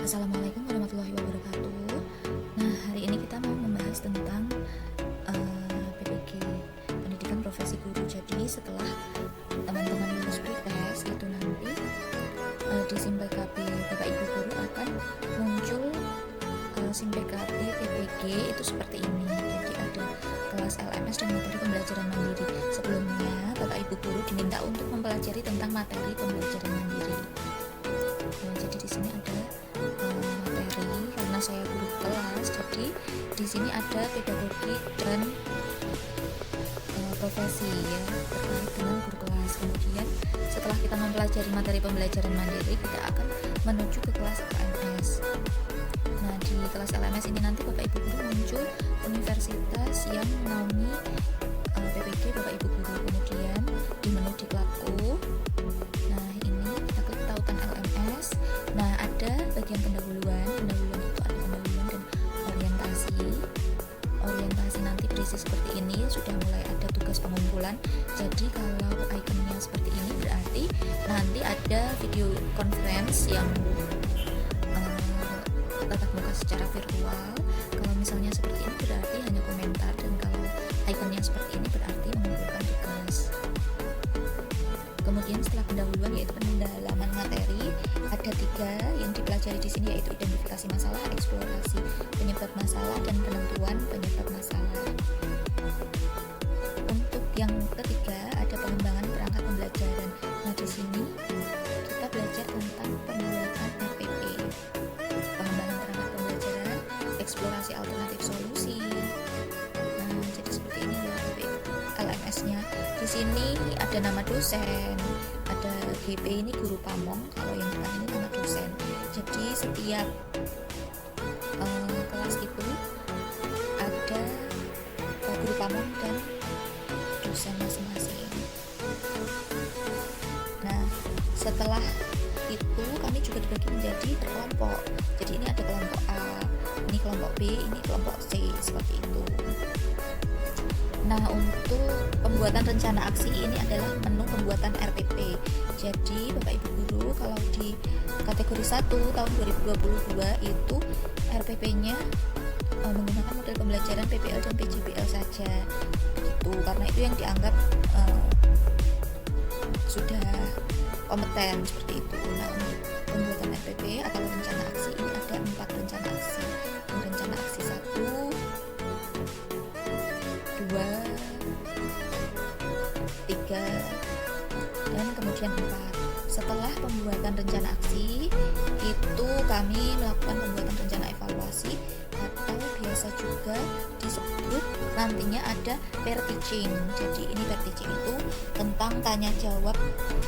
Assalamualaikum warahmatullahi wabarakatuh. Nah, hari ini kita mau membahas tentang PPG, pendidikan profesi guru. Jadi setelah teman-teman lulus pretest itu nanti di SIM PKB Bapak Ibu guru akan muncul SIM PKB PPG itu seperti ini. Jadi ada kelas LMS dan materi pembelajaran mandiri. Sebelumnya Bapak Ibu guru diminta untuk mempelajari tentang materi pembelajaran mandiri. Nah, jadi di sini ada materi, karena saya guru kelas, jadi di sini ada pedagogi dan profesi ya, terkait dengan guru kelas. Kemudian setelah kita mempelajari materi pembelajaran mandiri, kita akan menuju ke kelas LMS. Nah, di kelas LMS ini nanti Bapak Ibu guru muncul universitas yang menaungi PPG Bapak Ibu guru. Kemudian di menu diklatku, nah ini kita klik tautan LMS. Nah, ada bagian pendahuluan itu ada pendahuluan dan orientasi nanti berisi seperti ini. Sudah mulai ada tugas pengumpulan. Jadi kalau ikonnya seperti ini berarti nanti ada video conference yang tatap muka secara virtual. Kalau misalnya seperti ini berarti hanya komentar, dan kalau ikonnya seperti ini berarti mengumpulkan tugas. Kemudian setelah pendahuluan yaitu pendalaman materi, ada 3 yang dipelajari di sini, yaitu identifikasi masalah, eksplorasi penyebab masalah, dan penentuan penyebab masalah. Untuk yang ketiga ada pengembangan perangkat pembelajaran. Nah, di sini kita belajar tentang pembuatan RPP, pengembangan perangkat pembelajaran, eksplorasi alternatif solusi. Nah, jadi seperti ini ya LMS-nya. Di sini ada nama dosen, ada GP ini guru pamong, kalau yang depan ini nama dosen. Jadi setiap kelas itu ada guru pamong dan dosen masing-masing. Nah, setelah itu kami juga dibagi menjadi kelompok. Jadi ini ada kelompok A, ini kelompok B, ini kelompok C, seperti itu. Nah, untuk pembuatan rencana aksi ini adalah menu pembuatan RPP. Jadi Bapak Ibu guru, kalau di kategori 1 tahun 2022 itu RPP-nya menggunakan model pembelajaran PPL dan PJBL saja. Itu karena itu yang dianggap sudah kompeten, seperti itu. Nah, untuk pembuatan RPP atau rencana aksi ini ada 4 rencana aksi. Rencana aksi 1, 2, 3, dan kemudian 4. Setelah pembuatan rencana aksi itu kami melakukan pembuatan rencana evaluasi, atau biasa juga disebut nantinya ada pair teaching. Jadi ini pair teaching itu tentang tanya jawab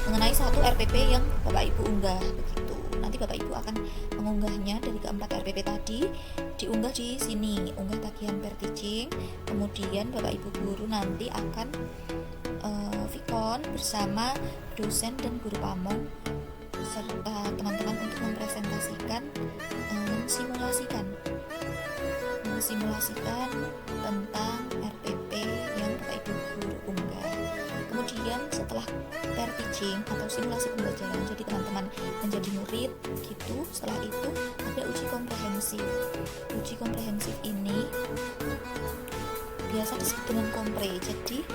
mengenai satu RPP yang Bapak Ibu unggah, begitu. Nanti Bapak Ibu akan mengunggahnya dari keempat RPP tadi, diunggah di sini, unggah tagihan pair teaching. Kemudian Bapak Ibu guru nanti akan Vicon bersama dosen dan guru pamong serta teman-teman untuk mempresentasikan, mensimulasikan tentang RPP yang Bapak Ibu guru unggah. Kemudian setelah pair teaching atau simulasi pembelajaran, jadi teman-teman menjadi murid gitu, setelah itu ada uji komprehensif. Uji komprehensif ini biasa disebut dengan kompre. Jadi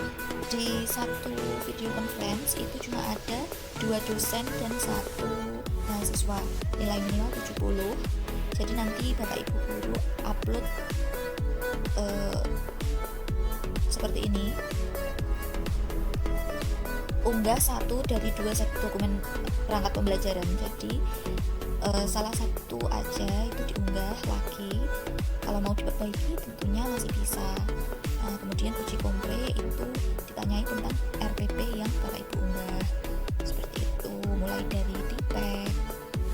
di satu video conference itu cuma ada 2 dosen dan 1 mahasiswa, nilai minimal 70. Jadi nanti Bapak Ibu guru upload seperti ini, unggah 1 dari 2 set dokumen perangkat pembelajaran. Jadi salah satu aja itu diunggah lagi, kalau mau diperbaiki tentunya masih bisa. Nah, kemudian uji kompre itu ditanyai tentang RPP yang Bapak Ibu unggah, seperti itu, mulai dari TPEK,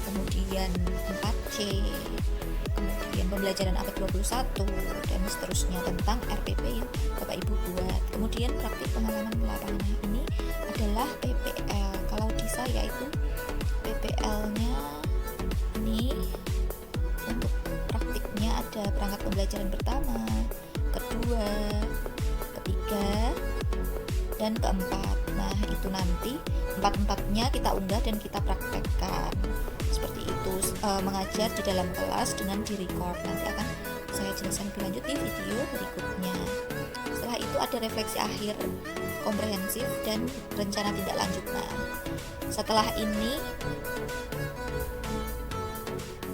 kemudian 4C, kemudian pembelajaran abad 21, dan seterusnya tentang RPP yang Bapak Ibu buat. Kemudian praktik pengalaman lapangan ini adalah PPL. Kalau di saya itu PPL-nya ini untuk praktiknya ada perangkat pembelajaran pertama, kedua, ketiga, dan keempat. Nah, itu nanti 4-4-nya kita unggah dan kita praktekkan. seperti itu. Mengajar di dalam kelas dengan direcord, nanti akan saya jelaskan lebih lanjut di video berikutnya. Setelah itu ada refleksi akhir komprehensif dan rencana tindak lanjut. Nah, setelah ini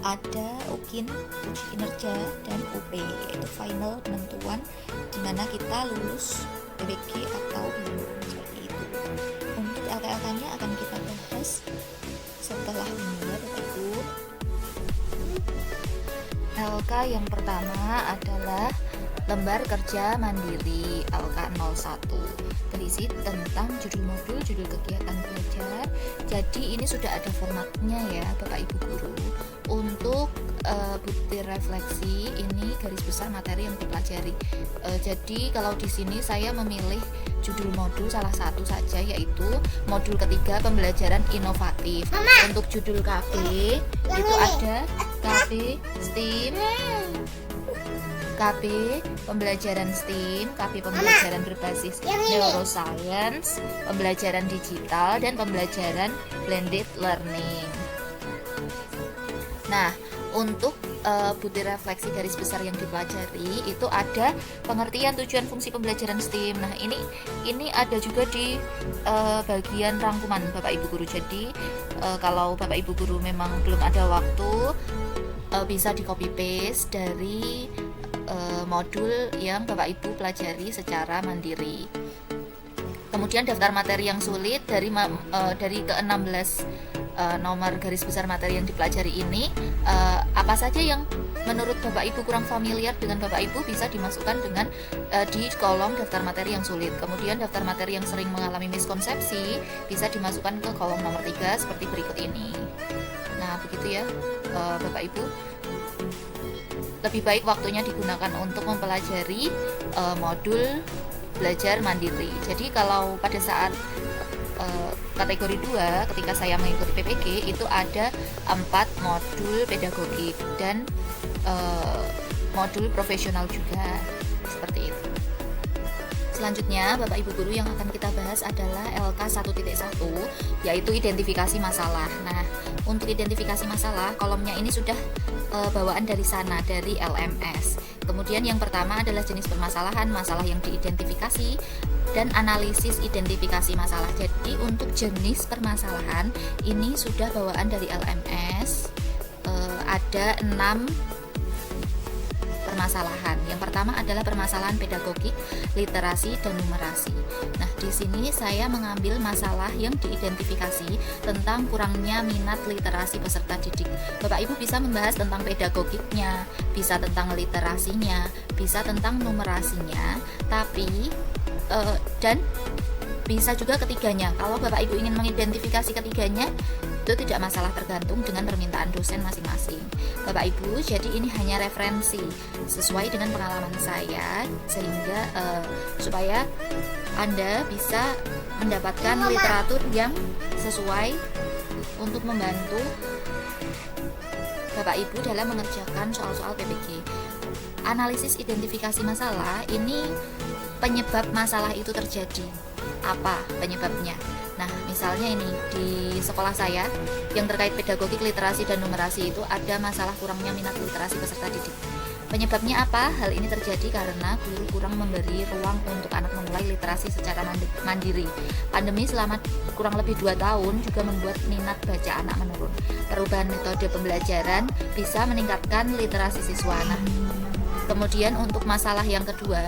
ada UKIN, uji kinerja, dan UP, yaitu final penentuan dimana kita lulus PBG atau belum, seperti itu. Untuk LK-nya akan kita bahas setelah ini ya Bapak Ibu. LK yang pertama adalah lembar kerja mandiri LK01, berisi tentang judul modul, judul kegiatan belajar. Jadi ini sudah ada formatnya ya Bapak Ibu guru. Untuk bukti refleksi ini garis besar materi yang dipelajari. Jadi kalau di sini saya memilih judul modul salah satu saja, yaitu modul ketiga pembelajaran inovatif. Untuk judul KB itu ada KB STEAM, KB pembelajaran STEAM, KB pembelajaran berbasis neuroscience, pembelajaran digital, dan pembelajaran blended learning. Nah, untuk bukti refleksi garis besar yang dipelajari itu ada pengertian tujuan fungsi pembelajaran STEAM. Nah, ini ada juga di bagian rangkuman Bapak Ibu guru. Jadi kalau Bapak Ibu guru memang belum ada waktu, bisa di copy paste dari modul yang Bapak Ibu pelajari secara mandiri. Kemudian daftar materi yang sulit dari ke-16 nomor garis besar materi yang dipelajari ini, apa saja yang menurut Bapak Ibu kurang familiar dengan Bapak Ibu bisa dimasukkan dengan di kolom daftar materi yang sulit. Kemudian daftar materi yang sering mengalami miskonsepsi bisa dimasukkan ke kolom nomor 3 seperti berikut ini. Nah, begitu ya Bapak Ibu. Lebih baik waktunya digunakan untuk mempelajari modul belajar mandiri. Jadi kalau pada saat kategori 2 ketika saya mengikuti PPG itu ada 4 modul pedagogik dan modul profesional juga, seperti itu. Selanjutnya Bapak Ibu guru yang akan kita bahas adalah LK 1.1, yaitu identifikasi masalah. Nah, untuk identifikasi masalah kolomnya ini sudah bawaan dari sana, dari LMS. Kemudian yang pertama adalah jenis permasalahan, masalah yang diidentifikasi, dan analisis identifikasi masalah. Jadi untuk jenis permasalahan ini sudah bawaan dari LMS. Ada 6 permasalahan. Yang pertama adalah permasalahan pedagogik, literasi, dan numerasi. Nah, di sini saya mengambil masalah yang diidentifikasi tentang kurangnya minat literasi peserta didik. Bapak Ibu bisa membahas tentang pedagogiknya, bisa tentang literasinya, bisa tentang numerasinya, tapi dan bisa juga ketiganya. Kalau Bapak Ibu ingin mengidentifikasi ketiganya, itu tidak masalah, tergantung dengan permintaan dosen masing-masing. Bapak Ibu, jadi ini hanya referensi sesuai dengan pengalaman saya, sehingga supaya Anda bisa mendapatkan literatur yang sesuai untuk membantu Bapak Ibu dalam mengerjakan soal-soal PPG. Analisis identifikasi masalah ini penyebab masalah itu terjadi. Apa penyebabnya? Nah, misalnya ini di sekolah saya yang terkait pedagogik, literasi, dan numerasi itu ada masalah kurangnya minat literasi peserta didik. Penyebabnya apa? Hal ini terjadi karena guru kurang memberi ruang untuk anak memulai literasi secara mandiri. Pandemi selama kurang lebih 2 tahun juga membuat minat baca anak menurun. Perubahan metode pembelajaran bisa meningkatkan literasi siswa. Nah, kemudian untuk masalah yang kedua,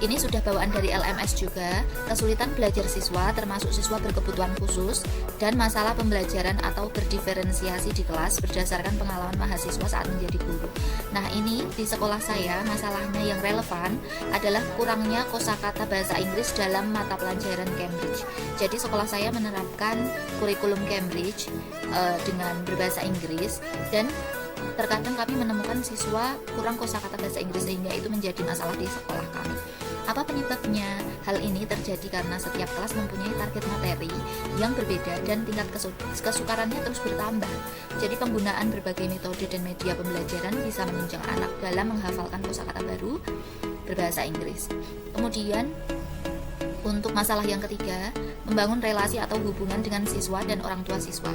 ini sudah bawaan dari LMS juga, kesulitan belajar siswa termasuk siswa berkebutuhan khusus dan masalah pembelajaran atau berdiferensiasi di kelas berdasarkan pengalaman mahasiswa saat menjadi guru. Nah, ini di sekolah saya masalahnya yang relevan adalah kurangnya kosakata bahasa Inggris dalam mata pelajaran Cambridge. Jadi sekolah saya menerapkan kurikulum Cambridge dengan berbahasa Inggris, dan terkadang kami menemukan siswa kurang kosakata bahasa Inggris sehingga itu menjadi masalah di sekolah kami. Apa penyebabnya? Hal ini terjadi karena setiap kelas mempunyai target materi yang berbeda dan tingkat kesukarannya terus bertambah. Jadi penggunaan berbagai metode dan media pembelajaran bisa menunjang anak dalam menghafalkan kosakata baru berbahasa Inggris. Kemudian Untuk masalah yang ketiga, membangun relasi atau hubungan dengan siswa dan orang tua siswa.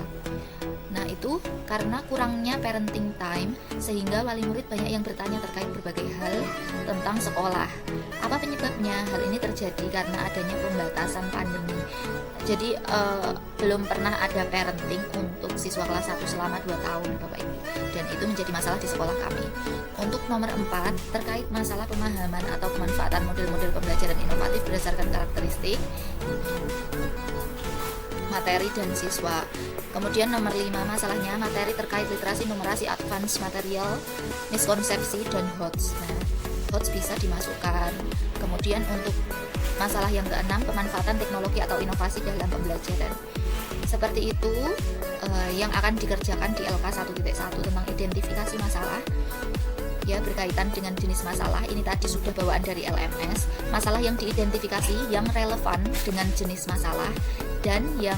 Nah, itu karena kurangnya parenting time sehingga wali murid banyak yang bertanya terkait berbagai hal tentang sekolah. Apa penyebabnya? Hal ini terjadi karena adanya pembatasan pandemi. Jadi belum pernah ada parenting untuk siswa kelas 1 selama 2 tahun Bapak Ibu. Dan itu menjadi masalah di sekolah kami. Untuk nomor 4, terkait masalah pemahaman atau pemanfaatan model-model pembelajaran inovatif berdasarkan karakteristik materi dan siswa. Kemudian nomor 5, masalahnya materi terkait literasi, numerasi, advance material, miskonsepsi, dan HOTS. Nah, HOTS bisa dimasukkan. Kemudian untuk masalah yang keenam, pemanfaatan teknologi atau inovasi dalam pembelajaran. Seperti itu yang akan dikerjakan di LK 1.1 tentang identifikasi masalah. Ya, berkaitan dengan jenis masalah, ini tadi sudah bawaan dari LMS. Masalah yang diidentifikasi yang relevan dengan jenis masalah. Dan yang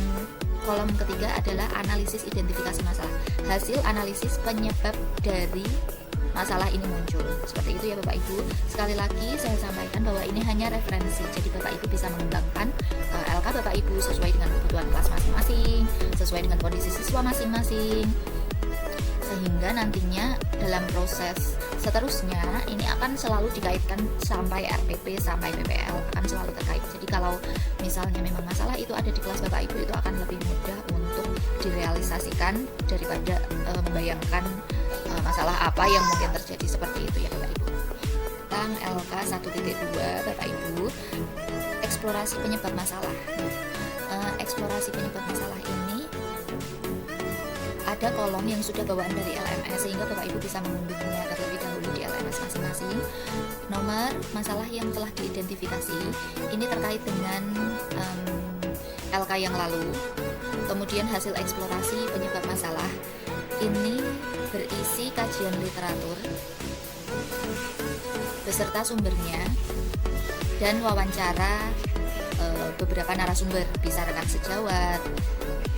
kolom ketiga adalah analisis identifikasi masalah. Hasil analisis penyebab dari masalah ini muncul. Seperti itu ya Bapak Ibu. Sekali lagi saya sampaikan bahwa ini hanya referensi. Jadi Bapak Ibu bisa mengembangkan LK Bapak Ibu sesuai dengan kebutuhan kelas masing-masing, sesuai dengan kondisi siswa masing-masing. Sehingga nantinya dalam proses seterusnya ini akan selalu dikaitkan sampai RPP, sampai PPL akan selalu terkait. Jadi kalau misalnya memang masalah itu ada di kelas Bapak Ibu, itu akan lebih mudah untuk direalisasikan daripada membayangkan masalah apa yang mungkin terjadi seperti itu ya Bapak Ibu. Tentang LK 1.2 Bapak Ibu, eksplorasi penyebab masalah. Eksplorasi penyebab masalah ini ada kolom yang sudah bawaan dari LMS sehingga Bapak Ibu bisa mengunduhnya terlebih dahulu di LMS masing-masing. Nomor masalah yang telah diidentifikasi ini terkait dengan LK yang lalu. Kemudian hasil eksplorasi penyebab masalah ini berisi kajian literatur beserta sumbernya dan wawancara beberapa narasumber, bisa rekan sejawat,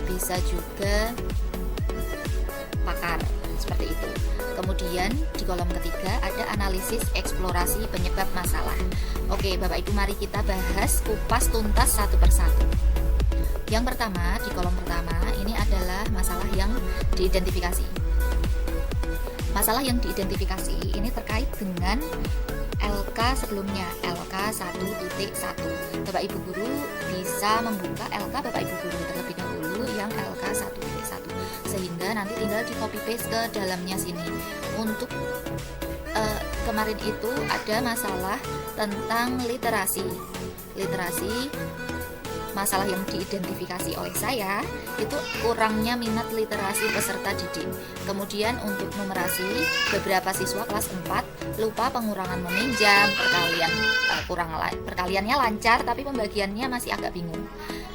bisa juga pakar, seperti itu. Kemudian di kolom ketiga ada analisis eksplorasi penyebab masalah. Oke Bapak Ibu, mari kita bahas kupas tuntas satu persatu. Yang pertama, di kolom pertama ini adalah masalah yang diidentifikasi. Masalah yang diidentifikasi ini terkait dengan LK sebelumnya, LK 1.1. Bapak Ibu guru bisa membuka LK Bapak Ibu guru terlebih dahulu yang LK 1.1, sehingga nanti tinggal di copy paste ke dalamnya sini. Untuk kemarin itu ada masalah tentang literasi. Masalah yang diidentifikasi oleh saya itu kurangnya minat literasi peserta didik. Kemudian untuk numerasi, beberapa siswa kelas 4 lupa pengurangan meminjam, perkaliannya lancar tapi pembagiannya masih agak bingung.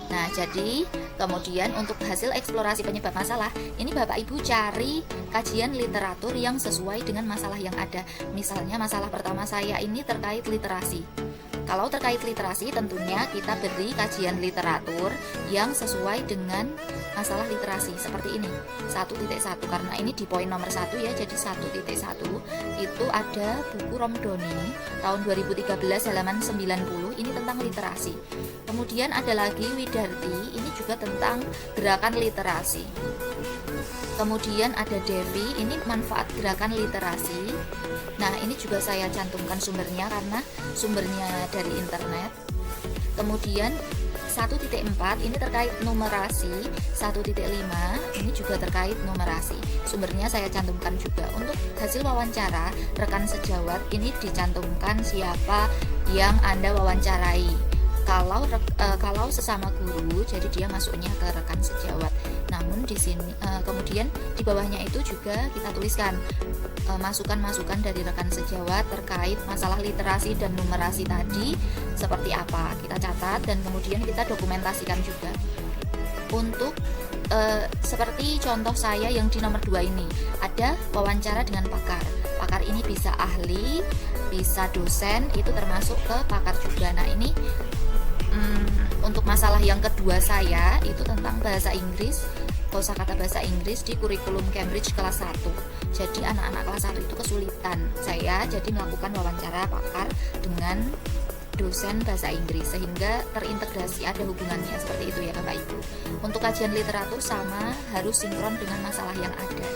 Nah, jadi kemudian untuk hasil eksplorasi penyebab masalah, ini Bapak Ibu cari kajian literatur yang sesuai dengan masalah yang ada. Misalnya masalah pertama saya ini terkait literasi. Kalau terkait literasi, tentunya kita beri kajian literatur yang sesuai dengan masalah literasi seperti ini, 1.1, karena ini di poin nomor 1 ya. Jadi 1.1 itu ada buku Romdoni tahun 2013 halaman 90, ini tentang literasi. Kemudian ada lagi Widarti, ini juga tentang gerakan literasi. Kemudian ada Devi, ini manfaat gerakan literasi. Nah, ini juga saya cantumkan sumbernya karena sumbernya dari internet. Kemudian 1.4 ini terkait numerasi, 1.5 ini juga terkait numerasi. Sumbernya saya cantumkan juga. Untuk hasil wawancara rekan sejawat ini dicantumkan siapa yang Anda wawancarai. Kalau sesama guru, jadi dia masuknya ke rekan sejawat. Namun di sini kemudian di bawahnya itu juga kita tuliskan masukan-masukan dari rekan sejawat terkait masalah literasi dan numerasi tadi seperti apa. Kita catat dan kemudian kita dokumentasikan juga. Untuk seperti contoh saya yang di nomor 2 ini, ada wawancara dengan pakar. Pakar ini bisa ahli, bisa dosen, itu termasuk ke pakar juga. Nah, ini untuk masalah yang kedua saya itu tentang bahasa Inggris, kosakata bahasa Inggris di kurikulum Cambridge kelas 1. Jadi anak-anak kelas 1 itu kesulitan. Saya jadi melakukan wawancara pakar dengan dosen bahasa Inggris, sehingga terintegrasi, ada hubungannya seperti itu ya Bapak Ibu. Untuk kajian literatur sama, harus sinkron dengan masalah yang ada.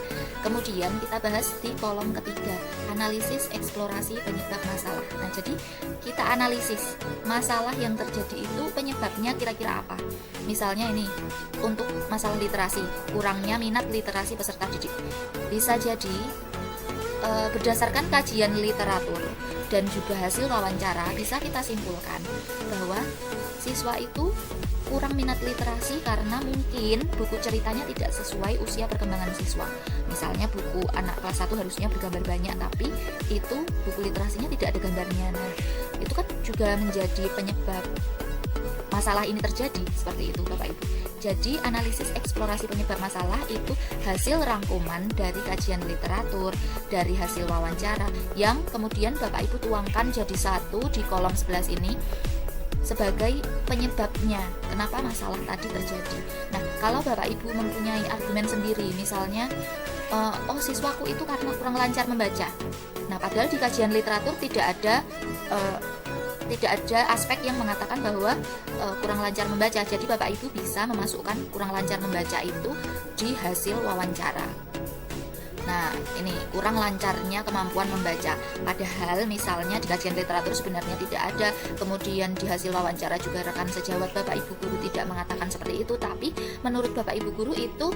Kemudian kita bahas di kolom ketiga, analisis eksplorasi penyebab masalah. Nah, jadi kita analisis masalah yang terjadi itu penyebabnya kira-kira apa. Misalnya ini, untuk masalah literasi, kurangnya minat literasi peserta didik. Bisa jadi berdasarkan kajian literatur dan juga hasil wawancara, bisa kita simpulkan bahwa siswa itu kurang minat literasi karena mungkin buku ceritanya tidak sesuai usia perkembangan siswa. Misalnya buku anak kelas 1 harusnya bergambar banyak, tapi itu buku literasinya tidak ada gambarnya. Nah, itu kan juga menjadi penyebab masalah ini terjadi, seperti itu Bapak Ibu. Jadi analisis eksplorasi penyebab masalah itu hasil rangkuman dari kajian literatur, dari hasil wawancara, yang kemudian Bapak Ibu tuangkan jadi satu di kolom 11 ini sebagai penyebabnya kenapa masalah tadi terjadi. Nah, kalau Bapak Ibu mempunyai argumen sendiri, misalnya siswaku itu karena kurang lancar membaca. Nah, padahal di kajian literatur tidak ada aspek yang mengatakan bahwa kurang lancar membaca. Jadi Bapak Ibu bisa memasukkan kurang lancar membaca itu di hasil wawancara. Nah, ini kurang lancarnya kemampuan membaca. Padahal misalnya di kajian literatur sebenarnya tidak ada. Kemudian di hasil wawancara juga rekan sejawat Bapak Ibu guru tidak mengatakan seperti itu. Tapi menurut Bapak Ibu guru itu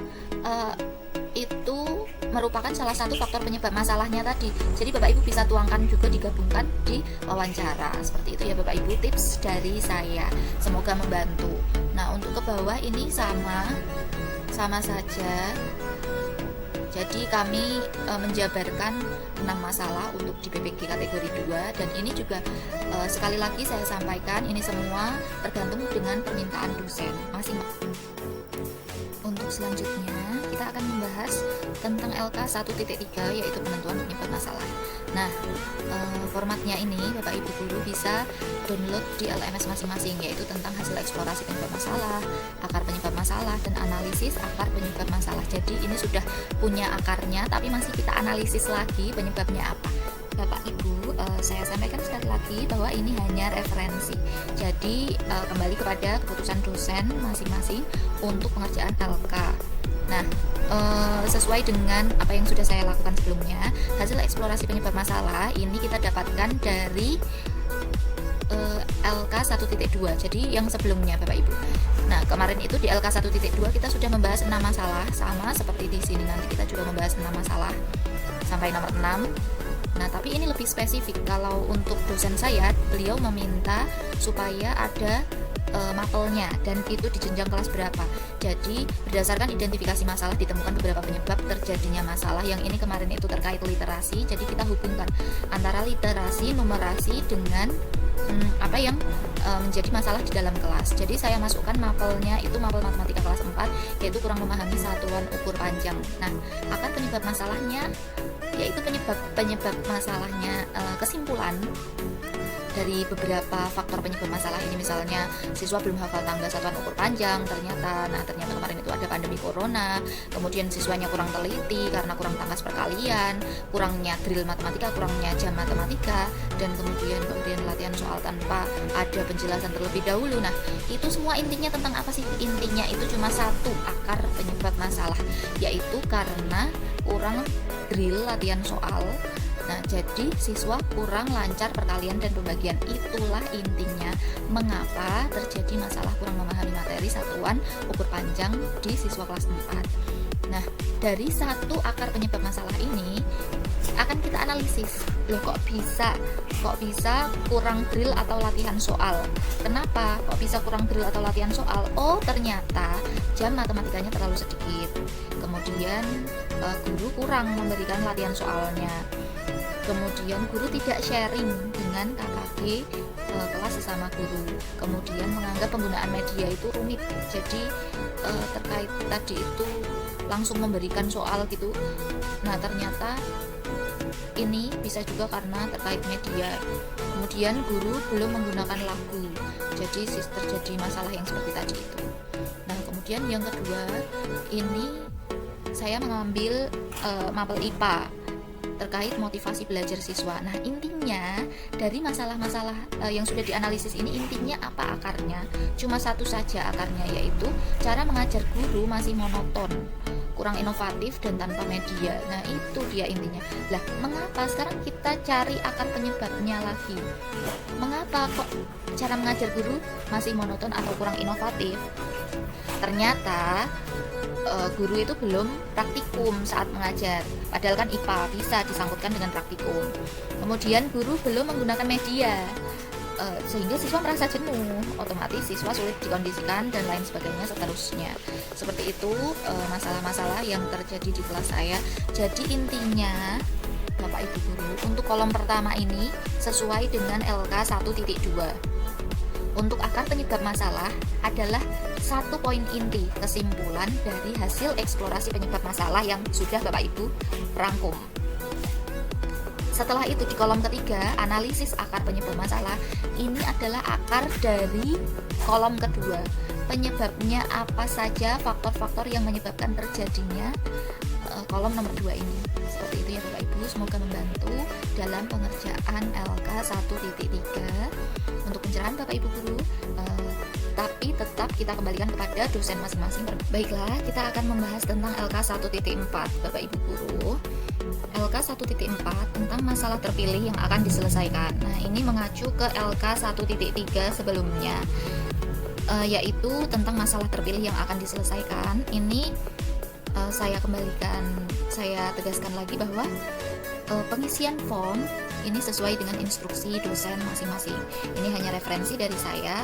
merupakan salah satu faktor penyebab masalahnya tadi. Jadi Bapak Ibu bisa tuangkan juga, digabungkan di wawancara. Seperti itu ya Bapak Ibu, tips dari saya. Semoga membantu. Nah, untuk ke bawah ini sama saja. Jadi kami menjabarkan 6 masalah untuk di PPG kategori 2, dan ini juga sekali lagi saya sampaikan, ini semua tergantung dengan permintaan dosen masing-masing. Untuk selanjutnya kita akan membahas tentang LK 1.3, yaitu penentuan penyebab masalah. Nah, formatnya ini Bapak Ibu guru bisa download di LMS masing-masing, yaitu tentang hasil eksplorasi penyebab masalah, akar penyebab masalah, dan analisis akar penyebab masalah. Jadi ini sudah punya akarnya, tapi masih kita analisis lagi penyebabnya apa. Bapak Ibu, saya sampaikan sekali lagi bahwa ini hanya referensi. Jadi kembali kepada keputusan dosen masing-masing untuk pengerjaan LK. Nah, sesuai dengan apa yang sudah saya lakukan sebelumnya, hasil eksplorasi penyebab masalah ini kita dapatkan dari LK 1.2. Jadi yang sebelumnya Bapak Ibu. Nah, kemarin itu di LK 1.2 kita sudah membahas 6 masalah, sama seperti di sini nanti kita juga membahas 6 masalah sampai nomor 6. Nah, tapi ini lebih spesifik. Kalau untuk dosen saya, beliau meminta supaya ada mapelnya, dan itu di jenjang kelas berapa. Jadi berdasarkan identifikasi masalah ditemukan beberapa penyebab terjadinya masalah. Yang ini kemarin itu terkait literasi, jadi kita hubungkan antara literasi, numerasi dengan apa yang menjadi masalah di dalam kelas. Jadi saya masukkan mapelnya itu mapel matematika kelas 4, yaitu kurang memahami satuan ukur panjang. Nah, akan penyebab masalahnya yaitu penyebab masalahnya, kesimpulan dari beberapa faktor penyebab masalah ini. Misalnya siswa belum hafal tangga satuan ukur panjang, ternyata kemarin itu ada pandemi corona. Kemudian siswanya kurang teliti karena kurang tangkas perkalian, kurangnya drill matematika, kurangnya jam matematika, dan kemudian latihan soal tanpa ada penjelasan terlebih dahulu. Nah, itu semua intinya tentang apa sih? Intinya itu cuma satu, akar penyebab masalah, yaitu karena kurang drill latihan soal. Nah, jadi siswa kurang lancar perkalian dan pembagian. Itulah intinya mengapa terjadi masalah kurang memahami materi satuan ukur panjang di siswa kelas 4. Nah, dari satu akar penyebab masalah ini akan kita analisis. Loh, kok bisa kurang drill atau latihan soal? Kenapa kok bisa kurang drill atau latihan soal? Oh, ternyata jam matematikanya terlalu sedikit. Kemudian guru kurang memberikan latihan soalnya. Kemudian guru tidak sharing dengan KKG kelas sesama guru. Kemudian menganggap penggunaan media itu rumit. Jadi terkait tadi itu langsung memberikan soal gitu. Nah, ternyata ini bisa juga karena terkait media. Kemudian guru belum menggunakan lagu. Jadi terjadi masalah yang seperti tadi itu. Nah, kemudian yang kedua, ini saya mengambil mapel IPA. terkait motivasi belajar siswa. Nah, intinya dari masalah-masalah yang sudah dianalisis ini, intinya apa akarnya? Cuma satu saja akarnya, yaitu cara mengajar guru masih monoton, kurang inovatif dan tanpa media. Nah, itu dia intinya. Lah, mengapa sekarang kita cari akar penyebabnya lagi? Mengapa kok cara mengajar guru masih monoton atau kurang inovatif? Ternyata guru itu belum praktikum saat mengajar. Padahal kan IPA bisa disangkutkan dengan praktikum. Kemudian guru belum menggunakan media, sehingga siswa merasa jenuh, otomatis siswa sulit dikondisikan dan lain sebagainya seterusnya. Seperti itu masalah-masalah yang terjadi di kelas saya. Jadi intinya Bapak Ibu guru, untuk kolom pertama ini sesuai dengan LK 1.2. Untuk akar penyebab masalah adalah satu poin inti kesimpulan dari hasil eksplorasi penyebab masalah yang sudah Bapak Ibu rangkum. Setelah itu di kolom ketiga, analisis akar penyebab masalah, ini adalah akar dari kolom kedua. Penyebabnya apa saja, faktor-faktor yang menyebabkan terjadinya kolom nomor 2 ini. Seperti itu ya Bapak Ibu, semoga membantu dalam pengerjaan LK 1.3 untuk pencerahan Bapak Ibu guru. Tapi tetap kita kembalikan kepada dosen masing-masing. Baiklah, kita akan membahas tentang LK 1.4 Bapak Ibu guru. LK 1.4 tentang masalah terpilih yang akan diselesaikan. Nah, ini mengacu ke LK 1.3 sebelumnya, yaitu tentang masalah terpilih yang akan diselesaikan. Ini saya kembalikan, saya tegaskan lagi bahwa pengisian form ini sesuai dengan instruksi dosen masing-masing. Ini hanya referensi dari saya.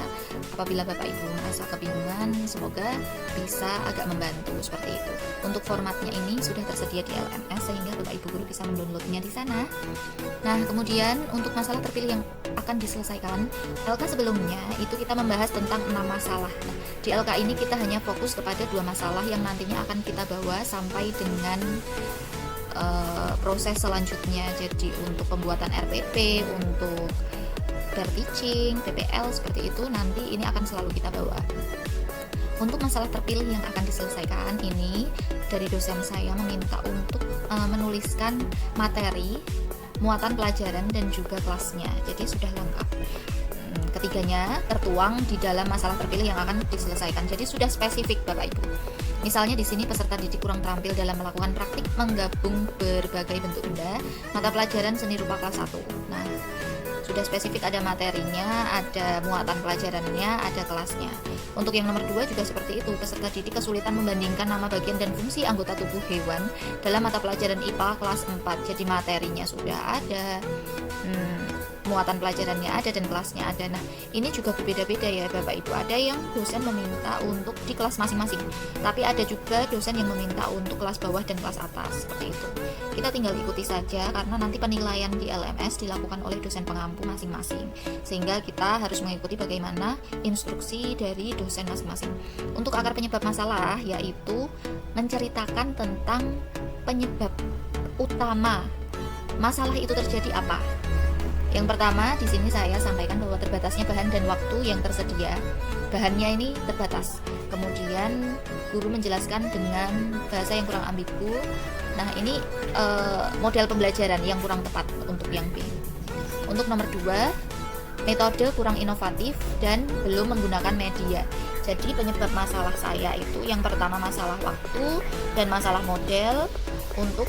Apabila Bapak Ibu merasa kebingungan, semoga bisa agak membantu seperti itu. Untuk formatnya ini sudah tersedia di LMS sehingga Bapak Ibu guru bisa mendownloadnya di sana. Nah, kemudian untuk masalah terpilih yang akan diselesaikan, LK sebelumnya itu kita membahas tentang 6 masalah. Di LK ini kita hanya fokus kepada 2 masalah yang nantinya akan kita bawa sampai dengan proses selanjutnya. Jadi untuk pembuatan RPP, untuk pair teaching, PPL seperti itu nanti ini akan selalu kita bawa. Untuk masalah terpilih yang akan diselesaikan ini dari dosen saya meminta untuk menuliskan materi, muatan pelajaran dan juga kelasnya. Jadi sudah lengkap. Ketiganya tertuang di dalam masalah terpilih yang akan diselesaikan. Jadi sudah spesifik Bapak Ibu. Misalnya di sini peserta didik kurang terampil dalam melakukan praktik menggabung berbagai bentuk benda mata pelajaran seni rupa kelas 1. Nah, sudah spesifik, ada materinya, ada muatan pelajarannya, ada kelasnya. Untuk yang nomor 2 juga seperti itu, peserta didik kesulitan membandingkan nama bagian dan fungsi anggota tubuh hewan dalam mata pelajaran IPA kelas 4. Jadi materinya sudah ada, muatan pelajarannya ada dan kelasnya ada. Nah, ini juga berbeda-beda ya Bapak Ibu. Ada yang dosen meminta untuk di kelas masing-masing, tapi ada juga dosen yang meminta untuk kelas bawah dan kelas atas, seperti itu. Kita tinggal ikuti saja karena nanti penilaian di LMS dilakukan oleh dosen pengampu masing-masing, sehingga kita harus mengikuti bagaimana instruksi dari dosen masing-masing. Untuk akar penyebab masalah yaitu menceritakan tentang penyebab utama masalah itu terjadi apa. Yang pertama, di sini saya sampaikan bahwa terbatasnya bahan dan waktu yang tersedia. Bahannya ini terbatas. Kemudian guru menjelaskan dengan bahasa yang kurang ambigu. Nah, ini model pembelajaran yang kurang tepat untuk yang B. Untuk nomor 2, metode kurang inovatif dan belum menggunakan media. Jadi penyebab masalah saya itu yang pertama masalah waktu dan masalah model. Untuk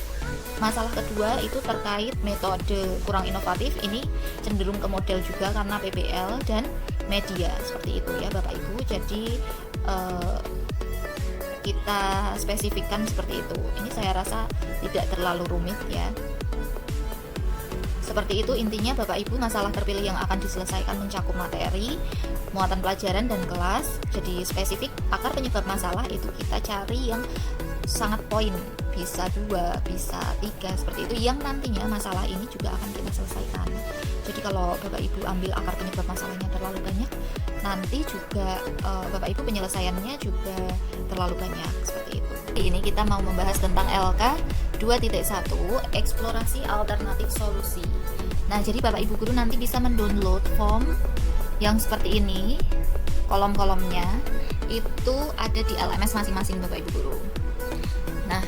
masalah kedua itu terkait metode kurang inovatif, ini cenderung ke model juga karena PBL dan media, seperti itu ya Bapak Ibu. Jadi kita spesifikkan seperti itu. Ini saya rasa tidak terlalu rumit ya. Seperti itu intinya Bapak Ibu, masalah terpilih yang akan diselesaikan mencakup materi, muatan pelajaran dan kelas. Jadi spesifik akar penyebab masalah itu kita cari yang sangat poin, bisa 2, bisa 3 seperti itu, yang nantinya masalah ini juga akan kita selesaikan. Jadi kalau Bapak Ibu ambil akar penyebab masalahnya terlalu banyak, nanti juga Bapak Ibu penyelesaiannya juga terlalu banyak, seperti itu. Ini kita mau membahas tentang LK 2.1 eksplorasi alternatif solusi. Nah, jadi Bapak Ibu guru nanti bisa mendownload form yang seperti ini, kolom-kolomnya itu ada di LMS masing-masing Bapak Ibu guru. Nah,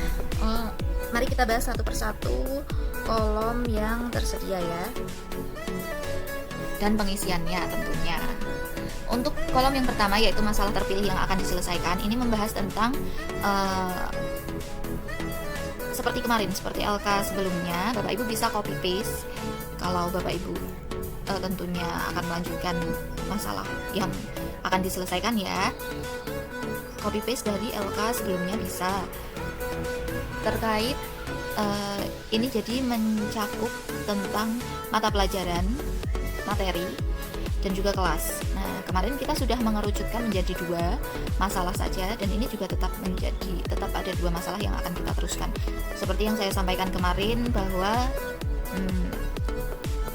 mari kita bahas satu persatu kolom yang tersedia ya, dan pengisiannya tentunya. Untuk kolom yang pertama yaitu masalah terpilih yang akan diselesaikan, ini membahas tentang seperti kemarin, seperti LK sebelumnya, Bapak Ibu bisa copy paste kalau Bapak Ibu tentunya akan melanjutkan masalah yang akan diselesaikan ya. Copy paste dari LK sebelumnya bisa. Terkait ini jadi mencakup tentang mata pelajaran, materi, dan juga kelas. Nah, kemarin kita sudah mengerucutkan menjadi 2 masalah saja, dan ini juga tetap ada 2 masalah yang akan kita teruskan. Seperti yang saya sampaikan kemarin bahwa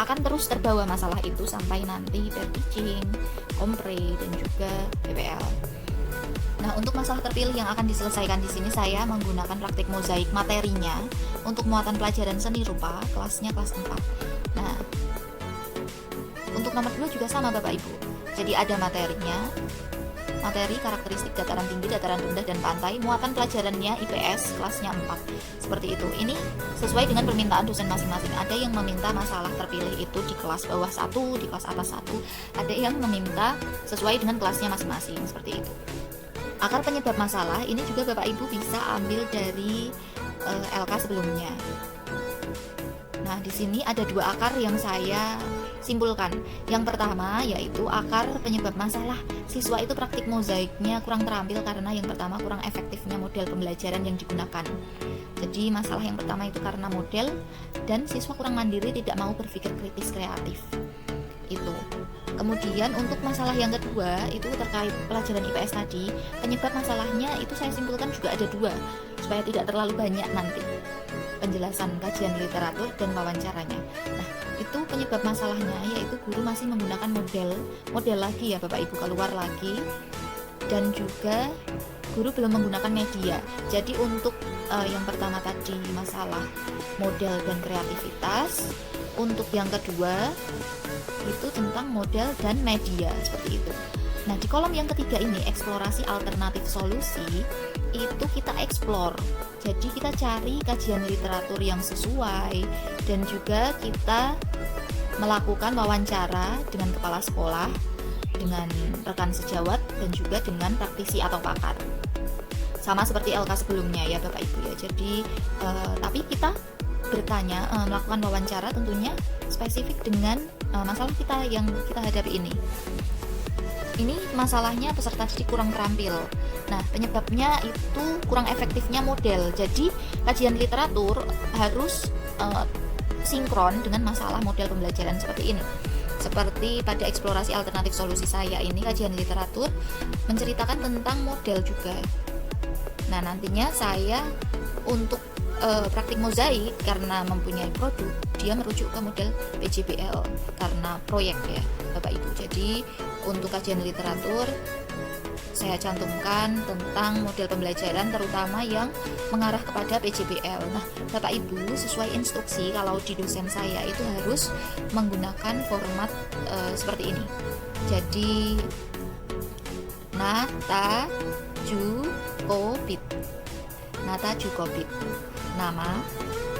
akan terus terbawa masalah itu sampai nanti pair teaching, kompre, dan juga PPL. Nah, untuk masalah terpilih yang akan diselesaikan di sini saya menggunakan praktik mozaik materinya untuk muatan pelajaran seni rupa, kelasnya kelas 4. Nah, untuk nomor 2 juga sama Bapak Ibu. Jadi ada materinya, materi karakteristik dataran tinggi, dataran rendah, dan pantai, muatan pelajarannya IPS kelasnya 4. Seperti itu. Ini sesuai dengan permintaan dosen masing-masing. Ada yang meminta masalah terpilih itu di kelas bawah 1, di kelas atas 1. Ada yang meminta sesuai dengan kelasnya masing-masing. Seperti itu. Akar penyebab masalah ini juga Bapak Ibu bisa ambil dari LK sebelumnya. Nah, di sini ada 2 akar yang saya simpulkan. Yang pertama yaitu akar penyebab masalah siswa itu praktik mozaiknya kurang terampil karena yang pertama kurang efektifnya model pembelajaran yang digunakan. Jadi masalah yang pertama itu karena model, dan siswa kurang mandiri, tidak mau berpikir kritis kreatif. Itu. Kemudian untuk masalah yang kedua itu terkait pelajaran IPS tadi, penyebab masalahnya itu saya simpulkan juga ada 2 supaya tidak terlalu banyak nanti penjelasan kajian literatur dan wawancaranya. Nah, itu penyebab masalahnya yaitu guru masih menggunakan model lagi ya Bapak Ibu, keluar lagi, dan juga guru belum menggunakan media. Jadi untuk yang pertama tadi masalah model dan kreativitas, untuk yang kedua itu tentang model dan media, seperti itu. Nah, di kolom yang ketiga ini eksplorasi alternatif solusi, itu kita explore. Jadi kita cari kajian literatur yang sesuai, dan juga kita melakukan wawancara dengan kepala sekolah, dengan rekan sejawat, dan juga dengan praktisi atau pakar. Sama seperti LK sebelumnya ya Bapak Ibu ya. Jadi tapi kita bertanya, melakukan wawancara tentunya spesifik dengan masalah kita yang kita hadapi ini. Ini masalahnya peserta didik kurang terampil. Nah, penyebabnya itu kurang efektifnya model. Jadi kajian literatur harus sinkron dengan masalah model pembelajaran seperti ini. Seperti pada eksplorasi alternatif solusi saya ini, kajian literatur menceritakan tentang model juga. Nah, nantinya saya untuk praktik mozaik karena mempunyai produk, dia merujuk ke model PJBL karena proyek ya Bapak Ibu. Jadi untuk kajian literatur saya cantumkan tentang model pembelajaran terutama yang mengarah kepada PJBL. Nah, Bapak Ibu sesuai instruksi kalau di dosen saya itu harus menggunakan format seperti ini. Jadi Nata Jukobit. Nata Jukobit. Nama,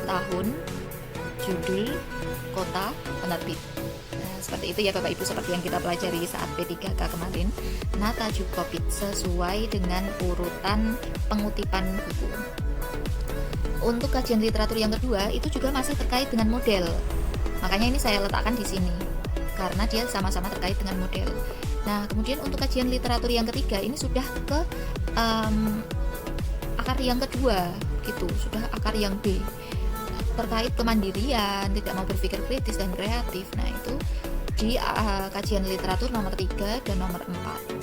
tahun, judul, kota, penerbit. Nah, seperti itu ya Bapak Ibu, seperti yang kita pelajari saat P3K kemarin. Nata Jukobit sesuai dengan urutan pengutipan buku. Untuk kajian literatur yang kedua itu juga masih terkait dengan model. Makanya ini saya letakkan di sini karena dia sama-sama terkait dengan model. Nah, kemudian untuk kajian literatur yang ketiga ini sudah ke akar yang kedua gitu, sudah akar yang B terkait kemandirian, tidak mau berpikir kritis dan kreatif. Nah, itu di kajian literatur nomor 3 dan nomor 4.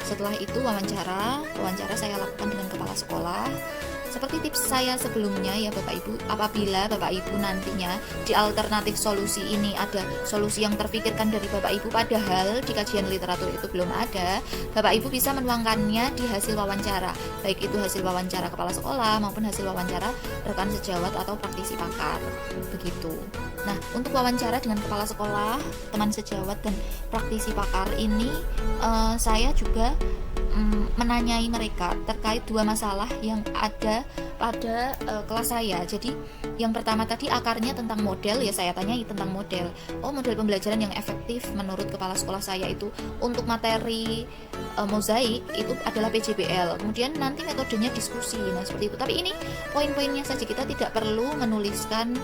Setelah itu wawancara saya lakukan dengan kepala sekolah. Seperti tips saya sebelumnya ya Bapak Ibu, apabila Bapak Ibu nantinya di alternatif solusi ini ada solusi yang terpikirkan dari Bapak Ibu padahal di kajian literatur itu belum ada, Bapak Ibu bisa menuangkannya di hasil wawancara, baik itu hasil wawancara kepala sekolah maupun hasil wawancara rekan sejawat atau praktisi pakar, begitu. Nah, untuk wawancara dengan kepala sekolah, teman sejawat dan praktisi pakar ini saya juga menanyai mereka terkait dua masalah yang ada pada kelas saya. Jadi yang pertama tadi akarnya tentang model, ya saya tanyai tentang model. Model pembelajaran yang efektif menurut kepala sekolah saya itu untuk materi mozaik itu adalah PJBL. Kemudian nanti metodenya diskusi, nah seperti itu. Tapi ini poin-poinnya saja, kita tidak perlu menuliskan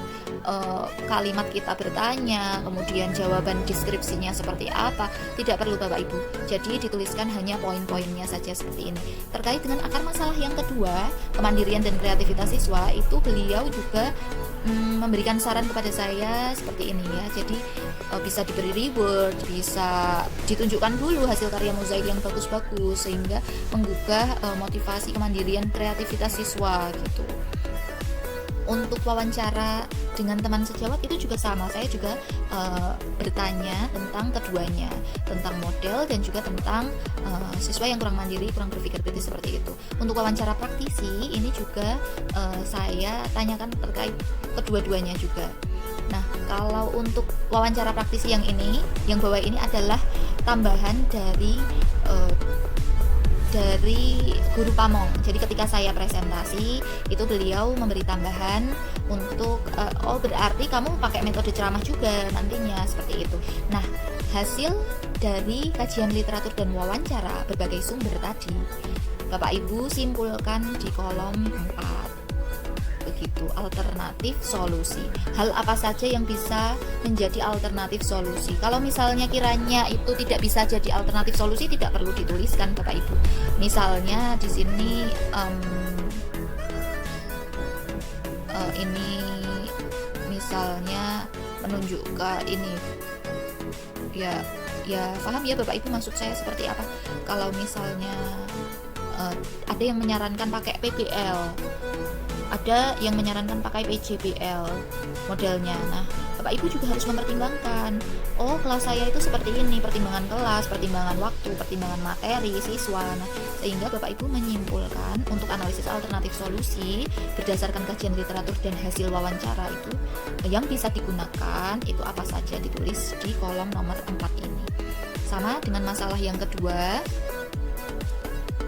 kalimat kita bertanya, kemudian jawaban deskripsinya seperti apa, tidak perlu Bapak Ibu. Jadi dituliskan hanya poin-poinnya saja seperti ini. Terkait dengan akar masalah yang kedua, kemandirian dan kreativitas siswa, itu beliau juga memberikan saran kepada saya seperti ini ya. Jadi bisa diberi reward, bisa ditunjukkan dulu hasil karya mozaik yang bagus-bagus sehingga menggugah motivasi kemandirian kreativitas siswa gitu. Untuk wawancara dengan teman sejawat itu juga sama, saya juga bertanya tentang keduanya, tentang model dan juga tentang siswa yang kurang mandiri, kurang berpikir kritis seperti itu. Untuk wawancara praktisi ini juga saya tanyakan terkait kedua-duanya juga. Nah, kalau untuk wawancara praktisi yang ini, yang bawah ini adalah tambahan dari guru pamong. Jadi ketika saya presentasi itu beliau memberi tambahan untuk berarti kamu pakai metode ceramah juga nantinya seperti itu. Nah, hasil dari kajian literatur dan wawancara berbagai sumber tadi Bapak Ibu simpulkan di kolom 4. Begitu, alternatif solusi. Hal apa saja yang bisa menjadi alternatif solusi? Kalau misalnya kiranya itu tidak bisa jadi alternatif solusi, tidak perlu dituliskan Bapak Ibu. Misalnya di sini ini misalnya menunjukkan ini ya paham ya Bapak Ibu maksud saya seperti apa. Kalau misalnya ada yang menyarankan pakai PBL, ada yang menyarankan pakai PJBL modelnya. Nah, Bapak Ibu juga harus mempertimbangkan, kelas saya itu seperti ini, pertimbangan kelas, pertimbangan waktu, pertimbangan materi siswa. Nah, sehingga Bapak Ibu menyimpulkan untuk analisis alternatif solusi berdasarkan kajian literatur dan hasil wawancara itu yang bisa digunakan itu apa saja, ditulis di kolom nomor 4 ini. Sama dengan masalah yang kedua.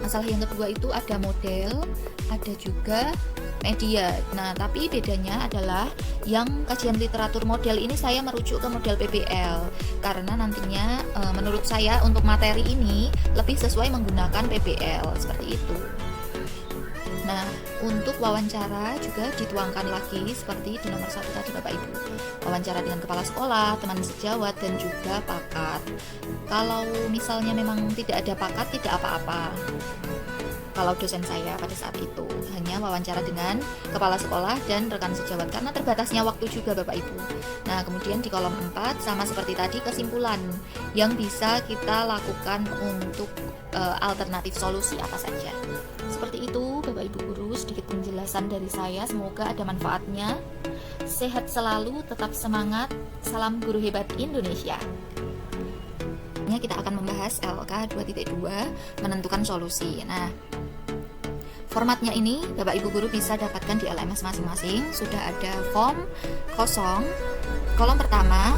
Masalah yang kedua itu ada model, ada juga media. Nah, tapi bedanya adalah yang kajian literatur model ini saya merujuk ke model PBL karena nantinya menurut saya untuk materi ini lebih sesuai menggunakan PBL seperti itu. Nah, untuk wawancara juga dituangkan lagi seperti di nomor 1 tadi Bapak Ibu. Wawancara dengan kepala sekolah, teman sejawat, dan juga pakar. Kalau misalnya memang tidak ada pakar, tidak apa-apa. Kalau dosen saya pada saat itu hanya wawancara dengan kepala sekolah dan rekan sejawat karena terbatasnya waktu juga Bapak Ibu. Nah, kemudian di kolom 4 sama seperti tadi kesimpulan yang bisa kita lakukan untuk alternatif solusi apa saja. Seperti itu Bapak Ibu guru, sedikit penjelasan dari saya, semoga ada manfaatnya. Sehat selalu, tetap semangat, salam guru hebat Indonesia. Kita akan membahas LK 2.2 menentukan solusi. Nah, formatnya ini Bapak Ibu guru bisa dapatkan di LMS masing-masing. Sudah ada form kosong. Kolom pertama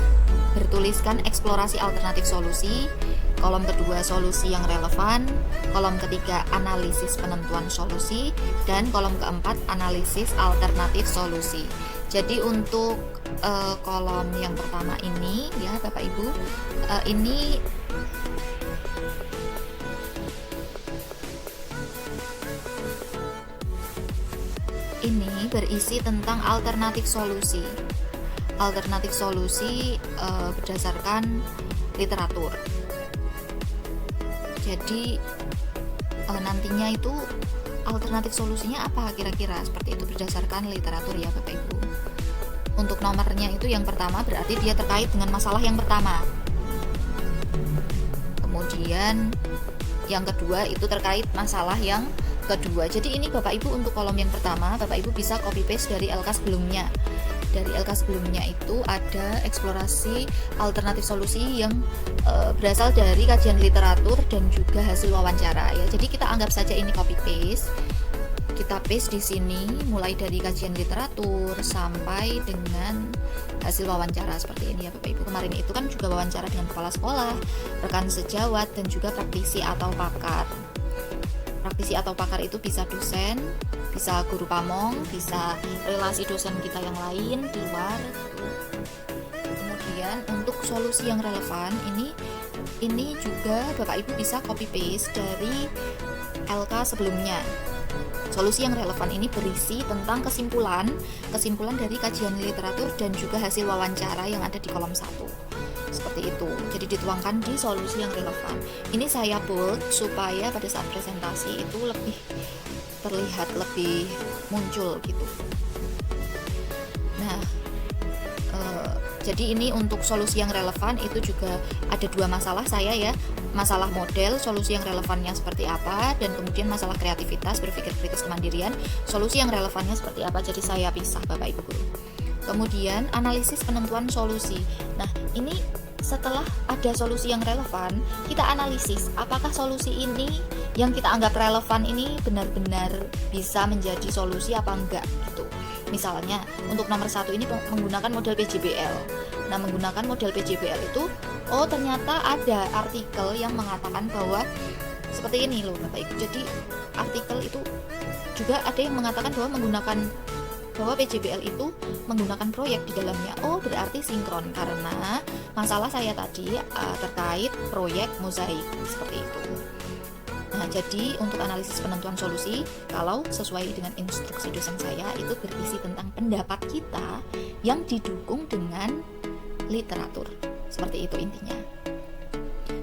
bertuliskan eksplorasi alternatif solusi. Kolom kedua solusi yang relevan. Kolom ketiga analisis penentuan solusi. Dan kolom keempat analisis alternatif solusi. Jadi untuk kolom yang pertama ini ya Bapak Ibu, ini berisi tentang alternatif solusi. Alternatif solusi berdasarkan literatur. Jadi nantinya itu alternatif solusinya apa kira-kira seperti itu berdasarkan literatur ya Bapak Ibu. Untuk nomornya itu yang pertama berarti dia terkait dengan masalah yang pertama. Kemudian yang kedua itu terkait masalah yang kedua. Jadi ini Bapak Ibu untuk kolom yang pertama Bapak Ibu bisa copy paste dari LK sebelumnya. Dari LK sebelumnya itu ada eksplorasi alternatif solusi yang berasal dari kajian literatur dan juga hasil wawancara ya. Jadi kita anggap saja ini copy paste. Kita paste di sini mulai dari kajian literatur sampai dengan hasil wawancara seperti ini ya Bapak Ibu. Kemarin itu kan juga wawancara dengan kepala sekolah, rekan sejawat dan juga praktisi atau pakar. praktisi atau pakar itu bisa dosen, bisa guru pamong, bisa relasi dosen kita yang lain di luar gitu. Kemudian untuk solusi yang relevan ini juga Bapak Ibu bisa copy paste dari LK sebelumnya. Solusi yang relevan ini berisi tentang kesimpulan dari kajian literatur dan juga hasil wawancara yang ada di kolom 1. Seperti itu. Jadi dituangkan di solusi yang relevan. Ini saya bold supaya pada saat presentasi itu lebih terlihat, lebih muncul gitu. Nah, jadi ini untuk solusi yang relevan itu juga ada 2 masalah saya ya. Masalah model, solusi yang relevannya seperti apa, dan kemudian masalah kreativitas, berpikir kritis, kemandirian, solusi yang relevannya seperti apa. Jadi saya pisah Bapak Ibu Guru. Kemudian analisis penentuan solusi. Nah, ini setelah ada solusi yang relevan, kita analisis apakah solusi ini yang kita anggap relevan ini benar-benar bisa menjadi solusi apa enggak gitu. Misalnya untuk nomor 1 ini menggunakan model PJBL. Nah, menggunakan model PJBL itu ternyata ada artikel yang mengatakan bahwa seperti ini loh Bapak Ibu. Jadi artikel itu juga ada yang mengatakan bahwa PJBL itu menggunakan proyek di dalamnya. Berarti sinkron karena masalah saya tadi terkait proyek mozaik seperti itu. Nah, jadi untuk analisis penentuan solusi, kalau sesuai dengan instruksi dosen saya, itu berisi tentang pendapat kita yang didukung dengan literatur. Seperti itu intinya.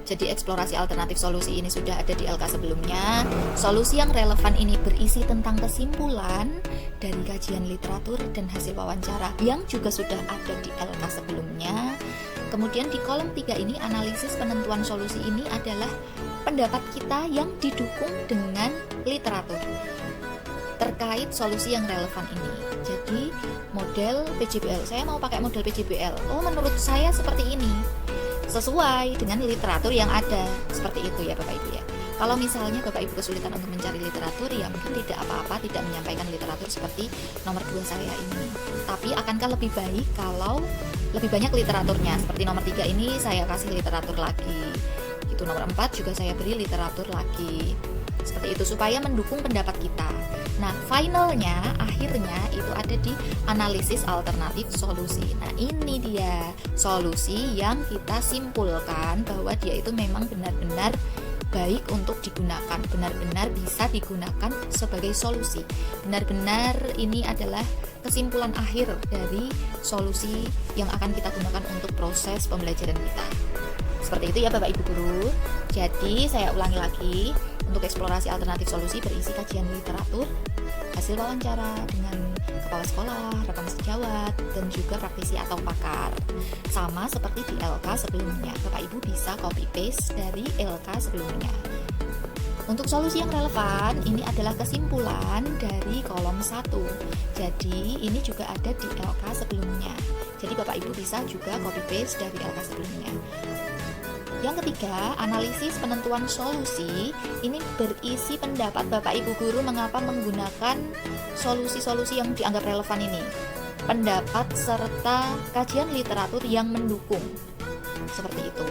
Jadi eksplorasi alternatif solusi ini sudah ada di LK sebelumnya. Solusi yang relevan ini berisi tentang kesimpulan dari kajian literatur dan hasil wawancara yang juga sudah ada di LK sebelumnya. Kemudian di kolom 3 ini analisis penentuan solusi ini adalah pendapat kita yang didukung dengan literatur terkait solusi yang relevan ini. Jadi model PJBL, saya mau pakai model PJBL. Menurut saya seperti ini, sesuai dengan literatur yang ada. Seperti itu ya Bapak Ibu ya. Kalau misalnya Bapak Ibu kesulitan untuk mencari literatur, ya mungkin tidak apa-apa tidak menyampaikan literatur seperti nomor 2 saya ini. Tapi akankah lebih baik kalau lebih banyak literaturnya? Seperti nomor 3 ini saya kasih literatur lagi. Itu nomor 4 juga saya beri literatur lagi. Seperti itu supaya mendukung pendapat kita. Nah, finalnya, akhirnya itu ada di analisis alternatif solusi. Nah, ini dia solusi yang kita simpulkan bahwa dia itu memang benar-benar baik untuk digunakan, benar-benar bisa digunakan sebagai solusi. Benar-benar ini adalah kesimpulan akhir dari solusi yang akan kita gunakan untuk proses pembelajaran kita. Seperti itu ya Bapak Ibu Guru. Jadi saya ulangi lagi, untuk eksplorasi alternatif solusi berisi kajian literatur, hasil wawancara dengan kepala sekolah, rekan sejawat, dan juga praktisi atau pakar. Sama seperti di LK sebelumnya, Bapak Ibu bisa copy paste dari LK sebelumnya. Untuk solusi yang relevan, ini adalah kesimpulan dari kolom 1. Jadi ini juga ada di LK sebelumnya. Jadi Bapak Ibu bisa juga copy paste dari LK sebelumnya. Yang ketiga, analisis penentuan solusi. Ini berisi pendapat Bapak Ibu Guru mengapa menggunakan solusi-solusi yang dianggap relevan ini. Pendapat serta kajian literatur yang mendukung. Seperti itu.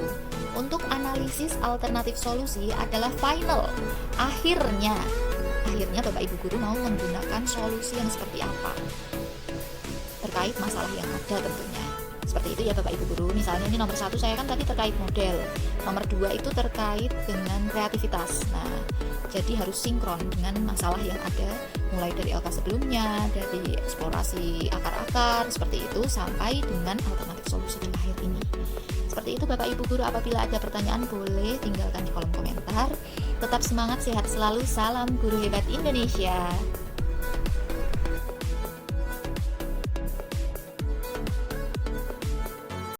Untuk analisis alternatif solusi adalah final. Akhirnya Bapak Ibu Guru mau menggunakan solusi yang seperti apa terkait masalah yang ada tentunya. Seperti itu ya Bapak Ibu Guru. Misalnya ini nomor 1 saya kan tadi terkait model, nomor 2 itu terkait dengan kreativitas. Nah, jadi harus sinkron dengan masalah yang ada mulai dari LK sebelumnya, dari eksplorasi akar-akar seperti itu sampai dengan alternatif solusi di akhir ini. Seperti itu Bapak Ibu Guru. Apabila ada pertanyaan boleh tinggalkan di kolom komentar. Tetap semangat, sehat selalu, salam guru hebat Indonesia.